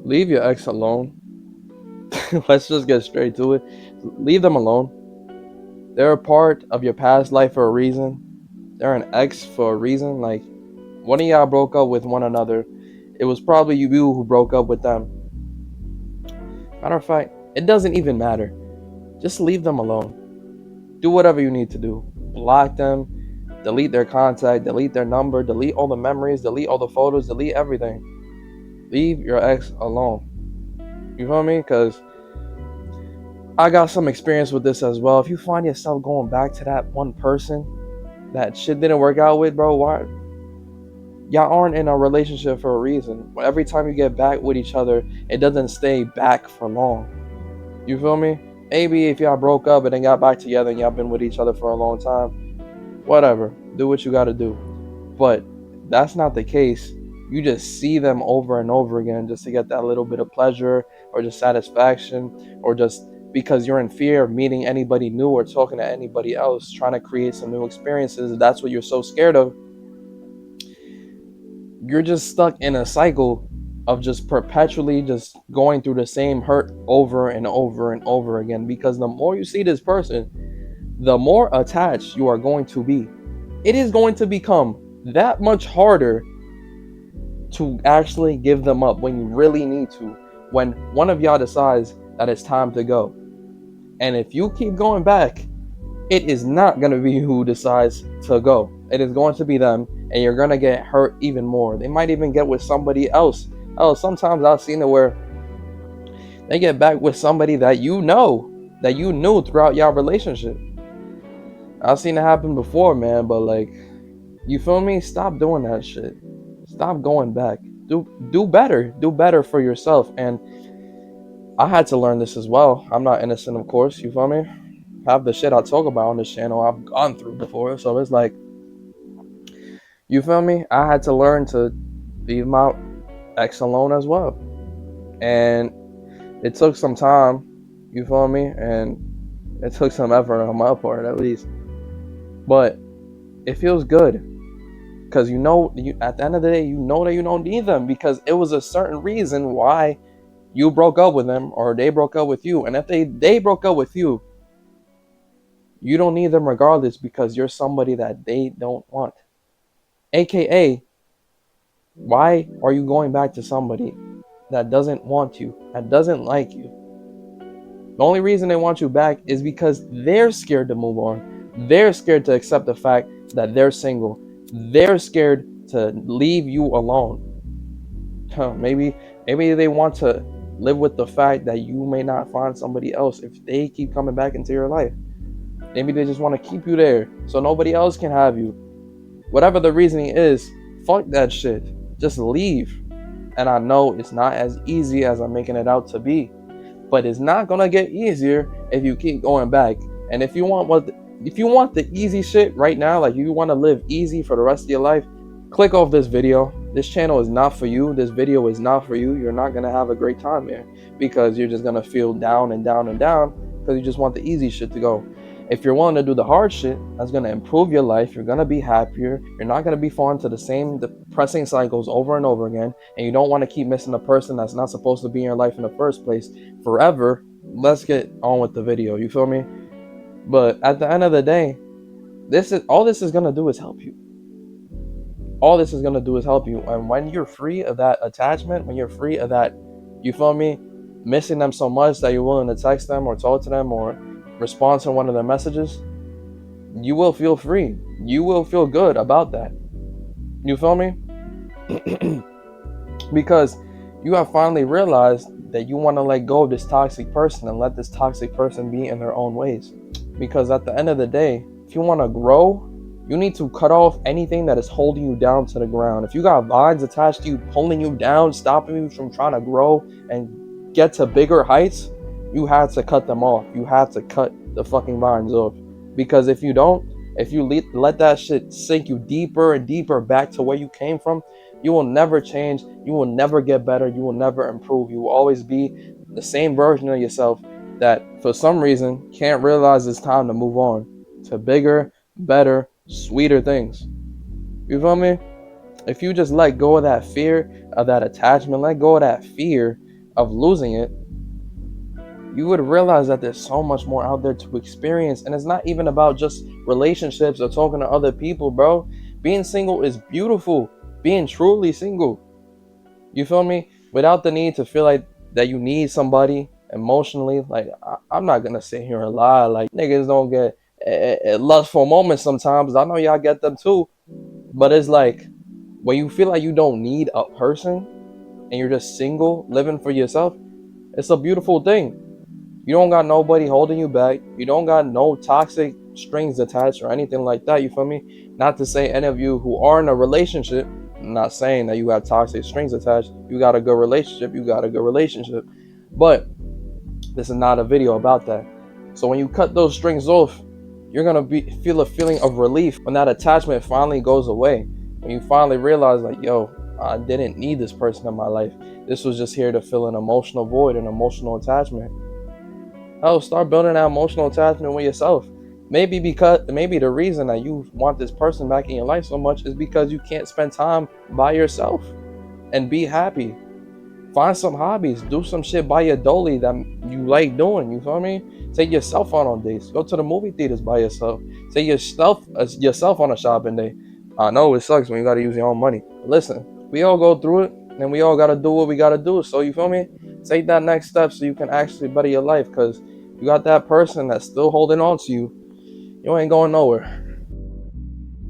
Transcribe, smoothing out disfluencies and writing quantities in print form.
Leave your ex alone. Let's just get straight to it. Leave them alone. They're a part of your past life for a reason. They're an ex for a reason. Like, one of y'all broke up with one another. It was probably you who broke up with them. Matter of fact, it doesn't even matter. Just leave them alone. Do whatever you need to do. Block them, delete their contact, delete their number, delete all the memories, delete all the photos, delete everything. Leave your ex alone. You feel me? Because I got some experience with this as well. If you find yourself going back to that one person that shit didn't work out with, bro, why? Y'all aren't in a relationship for a reason. Every time you get back with each other, it doesn't stay back for long. You feel me? Maybe if y'all broke up and then got back together and y'all been with each other for a long time, whatever. Do what you gotta do. But that's not the case. You just see them over and over again just to get that little bit of pleasure or just satisfaction, or just because you're in fear of meeting anybody new or talking to anybody else, trying to create some new experiences. That's what you're so scared of. You're just stuck in a cycle of just perpetually just going through the same hurt over and over and over again, because the more you see this person, the more attached you are going to be. It is going to become that much harder to actually give them up when you really need to, when one of y'all decides that it's time to go. And if you keep going back, it is not going to be who decides to go. It is going to be them, and you're going to get hurt even more. They might even get with somebody else. Oh, sometimes I've seen it where they get back with somebody that you knew throughout your relationship. I've seen it happen before, man, but like, you feel me? Stop doing that shit. Stop going back. Do better. Do better for yourself. And I had to learn this as well. I'm not innocent, of course. You feel me? Half the shit I talk about on this channel, I've gone through before. So it's like, you feel me? I had to learn to leave my ex alone as well. And it took some time. You feel me? And it took some effort on my part, at least. But it feels good. Because at the end of the day, you know that you don't need them, because it was a certain reason why you broke up with them, or they broke up with you. And if they broke up with you, you don't need them regardless, because you're somebody that they don't want. AKA, why are you going back to somebody that doesn't want you, that doesn't like you? The only reason they want you back is because they're scared to move on. They're scared to accept the fact that they're single. They're scared to leave you alone. Maybe they want to live with the fact that you may not find somebody else if they keep coming back into your life. Maybe they just want to keep you there so nobody else can have you. Whatever the reasoning is, fuck that shit. Just leave. And I know it's not as easy as I'm making it out to be, but it's not gonna get easier if you keep going back. And if you want the easy shit right now, like you want to live easy for the rest of your life, click off this video. This channel is not for you. This video is not for you. You're not gonna have a great time here, because you're just gonna feel down and down and down because you just want the easy shit to go. If you're willing to do the hard shit, that's going to improve your life. You're going to be happier. You're not going to be falling to the same depressing cycles over and over again. And you don't want to keep missing a person that's not supposed to be in your life in the first place forever. Let's get on with the video. You feel me? But at the end of the day, all this is going to do is help you. All this is going to do is help you. And when you're free of that attachment, when you're free of that, you feel me, missing them so much that you're willing to text them or talk to them or respond to one of their messages, you will feel free. You will feel good about that. You feel me? Because you have finally realized that you want to let go of this toxic person and let this toxic person be in their own ways. Because at the end of the day, if you want to grow, you need to cut off anything that is holding you down to the ground. If you got vines attached to you, pulling you down, stopping you from trying to grow and get to bigger heights, you have to cut them off. You have to cut the fucking vines off. Because if you don't, if you let that shit sink you deeper and deeper back to where you came from, you will never change. You will never get better. You will never improve. You will always be the same version of yourself that for some reason can't realize it's time to move on to bigger, better, sweeter things. You feel me? If you just let go of that fear, of that attachment, let go of that fear of losing it, you would realize that there's so much more out there to experience. And it's not even about just relationships or talking to other people, bro. Being single is beautiful. Being truly single. You feel me? Without the need to feel like that you need somebody emotionally. Like, I'm not gonna sit here and lie. Like, niggas don't get lustful moments sometimes. I know y'all get them too. But it's like, when you feel like you don't need a person and you're just single, living for yourself, it's a beautiful thing. You don't got nobody holding you back. You don't got no toxic strings attached or anything like that. You feel me? Not to say any of you who are in a relationship, I'm not saying that you have toxic strings attached. You got a good relationship. You got a good relationship. But this is not a video about that. So when you cut those strings off, you're gonna feel a feeling of relief when that attachment finally goes away. When you finally realize, like, yo, I didn't need this person in my life. This was just here to fill an emotional void, an emotional attachment. Oh, start building that emotional attachment with yourself. Maybe the reason that you want this person back in your life so much is because you can't spend time by yourself and be happy. Find some hobbies, do some shit by your dolly that you like doing. You feel me? Take yourself on dates. Go to the movie theaters by yourself. Take yourself on a shopping day. I know it sucks when you gotta use your own money. But listen, we all go through it, and we all gotta do what we gotta do. So you feel me? Take that next step so you can actually better your life. Cause you got that person that's still holding on to you. You ain't going nowhere.